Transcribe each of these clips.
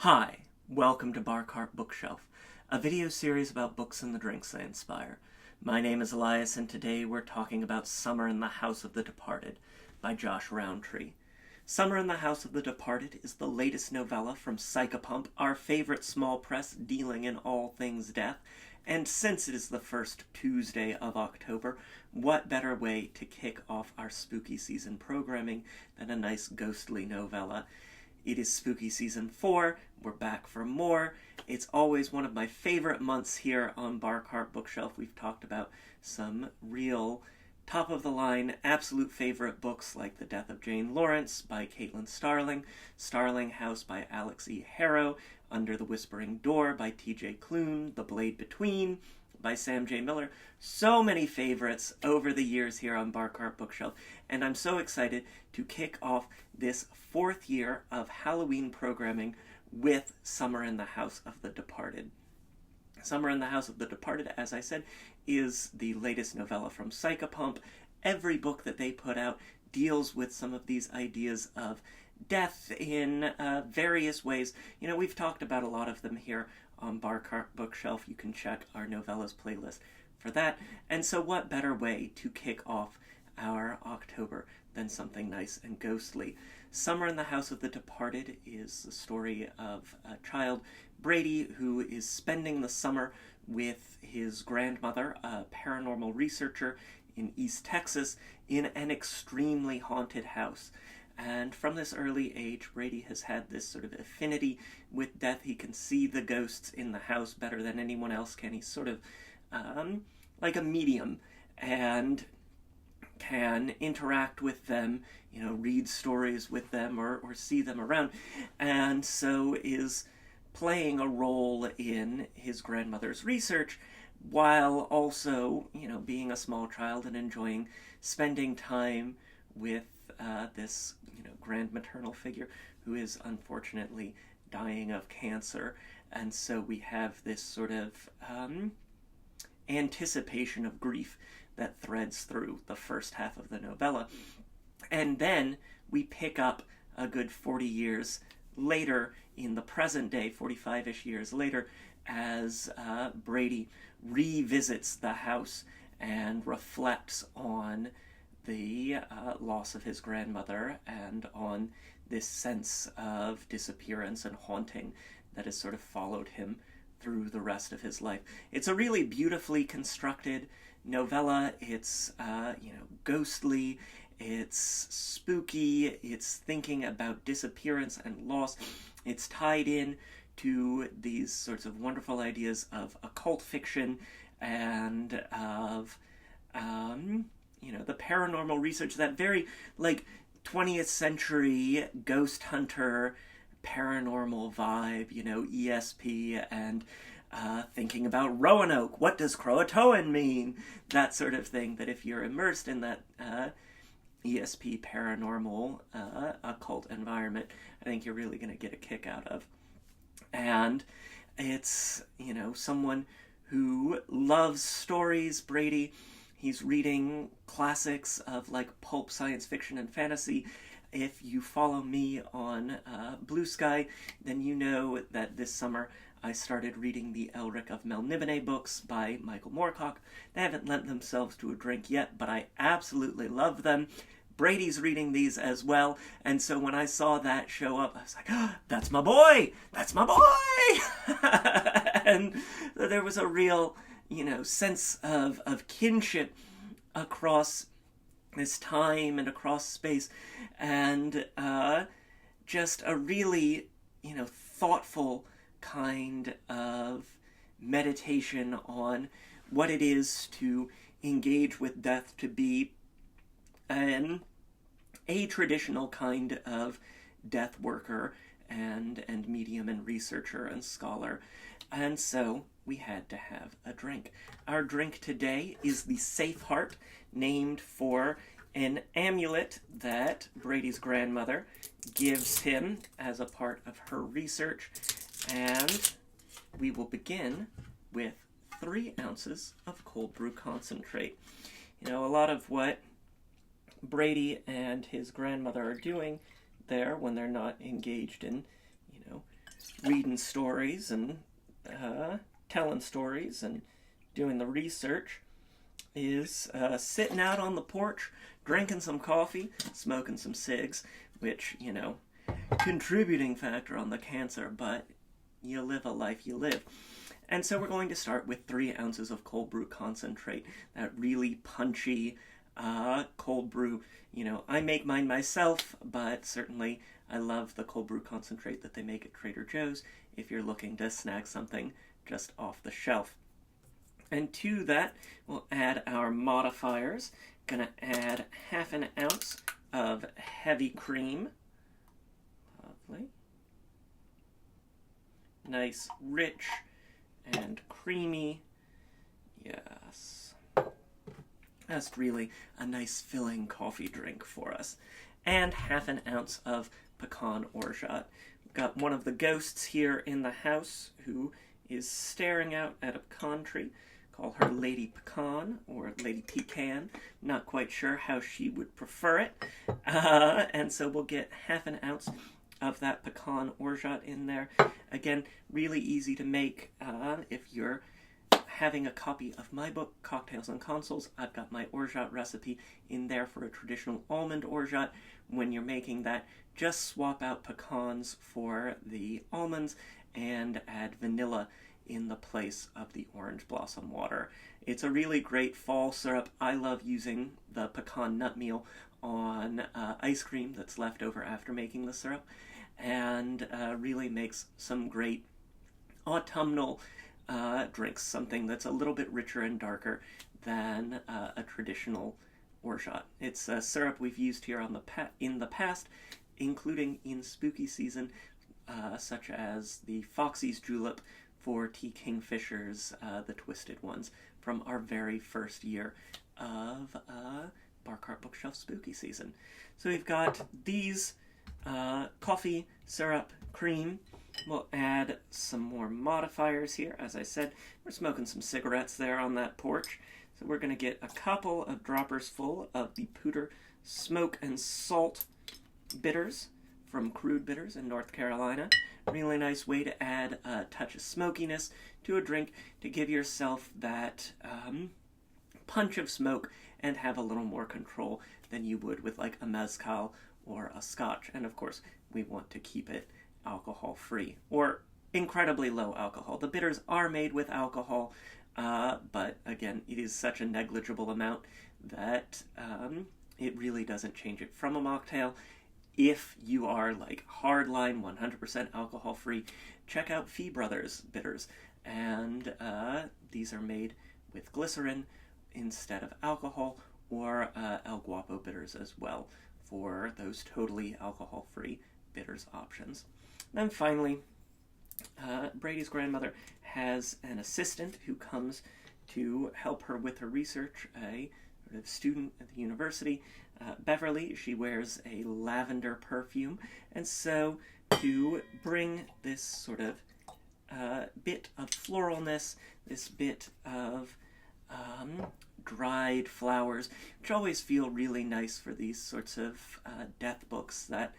Hi, welcome to Bar Cart Bookshelf, a video series about books and the drinks they inspire. My name is Elias, and today we're talking about Summer in the House of the Departed by Josh Rountree. Summer in the House of the Departed is the latest novella from Psychopump, our favorite small press dealing in all things death, and since it is the first Tuesday of October, what better way to kick off our spooky season programming than a nice ghostly novella? It is spooky season 4, we're back for more. It's always one of my favorite months here on Bar Cart Bookshelf. We've talked about some real top-of-the-line, absolute favorite books like The Death of Jane Lawrence by Caitlin Starling, Starling House by Alex E. Harrow, Under the Whispering Door by T.J. Klune, The Blade Between by Sam J. Miller. So many favorites over the years here on Bar Cart Bookshelf, and I'm so excited to kick off this 4th year of Halloween programming with Summer in the House of the Departed. Summer in the House of the Departed, as I said, is the latest novella from Psychopump. Every book that they put out deals with some of these ideas of death in various ways. You know, we've talked about a lot of them here on Bar Cart Bookshelf. You can check our novellas playlist for that. And so what better way to kick off our October than something nice and ghostly? Summer in the House of the Departed is the story of a child, Brady, who is spending the summer with his grandmother, a paranormal researcher in East Texas, in an extremely haunted house. And from this early age, Brady has had this sort of affinity with death. He can see the ghosts in the house better than anyone else can. He's sort of like a medium and can interact with them, you know, read stories with them or see them around. And so is playing a role in his grandmother's research while also, you know, being a small child and enjoying spending time with this, you know, grand maternal figure who is unfortunately dying of cancer. And so we have this sort of anticipation of grief that threads through the first half of the novella. And then we pick up a good 40 years later in the present day, 45-ish years later, as Brady revisits the house and reflects on the loss of his grandmother and on this sense of disappearance and haunting that has sort of followed him through the rest of his life. It's a really beautifully constructed novella. It's ghostly, it's spooky, it's thinking about disappearance and loss. It's tied in to these sorts of wonderful ideas of occult fiction and of the paranormal research, that very, like, 20th century ghost hunter paranormal vibe, you know, ESP, and thinking about Roanoke, what does Croatoan mean? That sort of thing, that if you're immersed in that ESP paranormal occult environment, I think you're really going to get a kick out of. And it's, you know, someone who loves stories, Brady. He's reading classics of, like, pulp science fiction and fantasy. If you follow me on Blue Sky, then you know that this summer I started reading the Elric of Melniboné books by Michael Moorcock. They haven't lent themselves to a drink yet, but I absolutely love them. Brady's reading these as well, and so when I saw that show up, I was like, oh, that's my boy! That's my boy! And there was a real, you know, sense of kinship across this time and across space, and just a really, you know, thoughtful kind of meditation on what it is to engage with death, to be a traditional kind of death worker and medium and researcher and scholar. And so we had to have a drink. Our drink today is the Safeheart, named for an amulet that Brady's grandmother gives him as a part of her research. And we will begin with 3 ounces of cold brew concentrate. You know, a lot of what Brady and his grandmother are doing there when they're not engaged in, you know, reading stories and telling stories and doing the research is sitting out on the porch, drinking some coffee, smoking some cigs, which, you know, contributing factor on the cancer, but you live a life you live. And so we're going to start with 3 ounces of cold brew concentrate, that really punchy cold brew. You know, I make mine myself, but certainly I love the cold brew concentrate that they make at Trader Joe's if you're looking to snag something just off the shelf. And to that, we'll add our modifiers. Gonna add half an ounce of heavy cream. Lovely. Nice, rich, and creamy. Yes. That's really a nice filling coffee drink for us. And half an ounce of pecan orgeat. We've got one of the ghosts here in the house who is staring out at a pecan tree. Call her Lady Pecan or Lady Pecan. Not quite sure how she would prefer it. And so we'll get half an ounce of that pecan orgeat in there. Again, really easy to make. If you're having a copy of my book, Cocktails and Consoles, I've got my orgeat recipe in there for a traditional almond orgeat. When you're making that, just swap out pecans for the almonds and add vanilla in the place of the orange blossom water. It's a really great fall syrup. I love using the pecan nut meal on ice cream that's left over after making the syrup, and really makes some great autumnal drinks, something that's a little bit richer and darker than a traditional orgeat. It's a syrup we've used here on in the past, including in spooky season, such as the Foxy's Julep for Tea Kingfishers, the Twisted Ones, from our very first year of Bar Cart Bookshelf Spooky Season. So we've got these coffee, syrup, cream. We'll add some more modifiers here. As I said, we're smoking some cigarettes there on that porch. So we're going to get a couple of droppers full of the Pooter Smoke and Salt bitters from Crude Bitters in North Carolina. Really nice way to add a touch of smokiness to a drink to give yourself that punch of smoke and have a little more control than you would with like a mezcal or a scotch. And of course, we want to keep it alcohol-free or incredibly low alcohol. The bitters are made with alcohol, but again, it is such a negligible amount that it really doesn't change it from a mocktail. If you are like hardline 100% alcohol-free, check out Fee Brothers bitters. And these are made with glycerin instead of alcohol, or El Guapo bitters as well for those totally alcohol-free bitters options. Then finally, Brady's grandmother has an assistant who comes to help her with her research, a student at the university. Beverly, she wears a lavender perfume, and so to bring this sort of bit of floralness, this bit of dried flowers, which always feel really nice for these sorts of death books that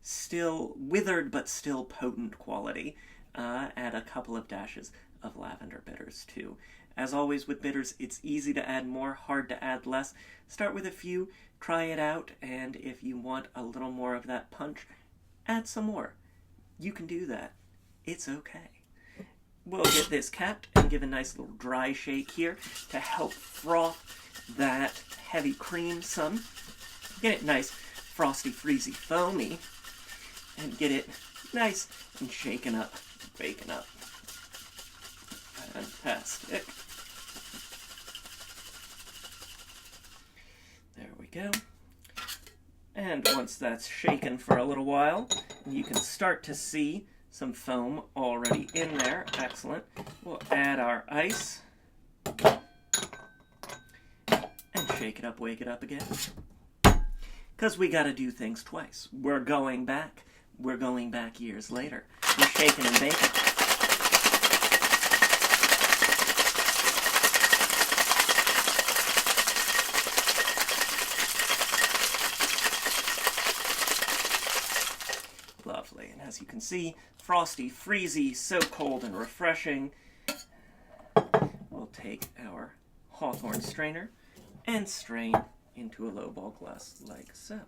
still withered but still potent quality. Add a couple of dashes of lavender bitters too. As always with bitters, it's easy to add more, hard to add less. Start with a few, try it out, and if you want a little more of that punch, add some more. You can do that. It's okay. We'll get this capped and give a nice little dry shake here to help froth that heavy cream some. Get it nice, frosty, freezy, foamy, and get it nice and shaken up, baking up. Fantastic. There we go. And once that's shaken for a little while, you can start to see some foam already in there. Excellent. We'll add our ice and shake it up, wake it up again. Because we got to do things twice. We're going back. We're going back years later. We're shaking and baking. Lovely. And as you can see, frosty, freezy, so cold and refreshing. We'll take our Hawthorne strainer and strain into a lowball glass like so.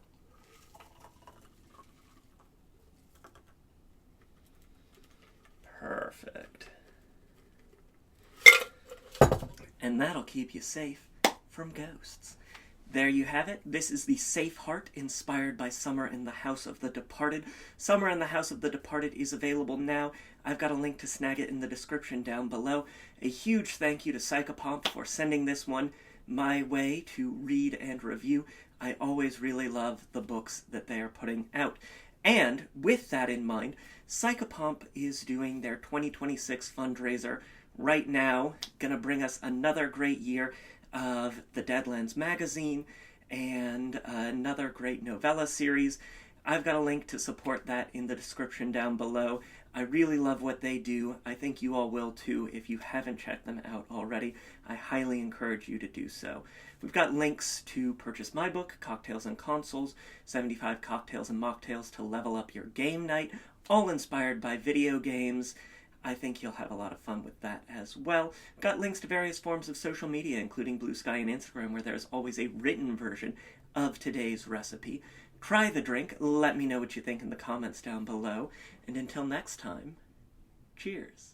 Perfect. And that'll keep you safe from ghosts. There you have it. This is the Safeheart, inspired by Summer in the House of the Departed. Summer in the House of the Departed is available now. I've got a link to snag it in the description down below. A huge thank you to Psychopomp for sending this one my way to read and review. I always really love the books that they are putting out. And with that in mind, Psychopomp is doing their 2026 fundraiser right now. Gonna bring us another great year of the Deadlands magazine and another great novella series. I've got a link to support that in the description down below. I really love what they do. I think you all will too if you haven't checked them out already. I highly encourage you to do so. We've got links to purchase my book, Cocktails and Consoles, 75 Cocktails and Mocktails to level up your game night, all inspired by video games. I think you'll have a lot of fun with that as well. Got links to various forms of social media, including Blue Sky and Instagram, where there's always a written version of today's recipe. Try the drink. Let me know what you think in the comments down below. And until next time, cheers.